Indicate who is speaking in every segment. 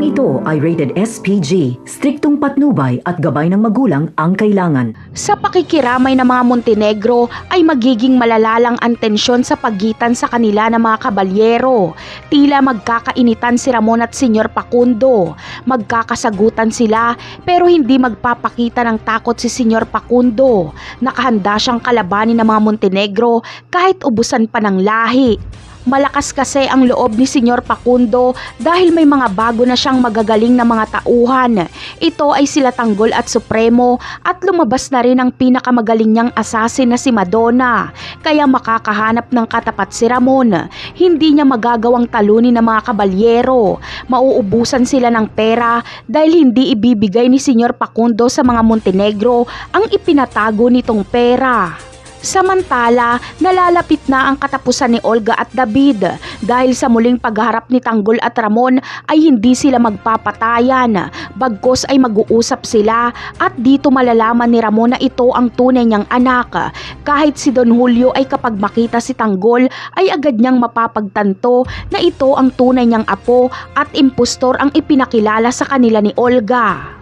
Speaker 1: Programang ito ay rated SPG, striktong patnubay at gabay ng magulang ang kailangan.
Speaker 2: Sa pakikiramay ng mga Montenegro ay magiging malalalang ang tensyon sa pagitan sa kanila ng mga kabalyero. Tila magkakainitan si Ramon at Senyor Facundo. Magkakasagutan sila pero hindi magpapakita ng takot si Senyor Facundo. Nakahanda siyang kalabanin ng mga Montenegro kahit ubusan pa ng lahi. Malakas kasi ang loob ni Senyor Facundo dahil may mga bago na siyang magagaling na mga tauhan. Ito ay sila Tanggol at Supremo at lumabas na rin ang pinakamagaling niyang assassin na si Madonna. Kaya makakahanap ng katapat si Ramon. Hindi niya magagawang talunin ng mga kabalyero. Mauubusan sila ng pera dahil hindi ibibigay ni Senyor Facundo sa mga Montenegro ang ipinatago nitong pera. Samantala, nalalapit na ang katapusan ni Olga at David dahil sa muling pagharap ni Tanggol at Ramon ay hindi sila magpapatayan. Bagkus ay mag-uusap sila at dito malalaman ni Ramon na ito ang tunay niyang anak. Kahit si Don Julio ay kapag makita si Tanggol ay agad niyang mapapagtanto na ito ang tunay niyang apo at impostor ang ipinakilala sa kanila ni Olga.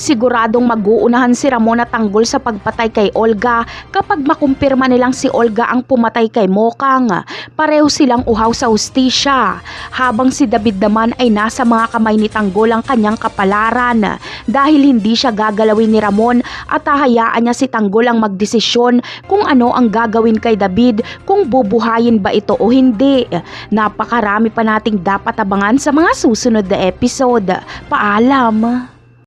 Speaker 2: Siguradong mag-uunahan si Ramon at Tanggol sa pagpatay kay Olga kapag makumpirma nilang si Olga ang pumatay kay Mokang. Pareho silang uhaw sa hustisya. Habang si David naman ay nasa mga kamay ni Tanggol ang kanyang kapalaran. Dahil hindi siya gagalawin ni Ramon at hahayaan niya si Tanggol ang magdesisyon kung ano ang gagawin kay David, kung bubuhayin ba ito o hindi. Napakarami pa nating dapat abangan sa mga susunod na episode. Paalam!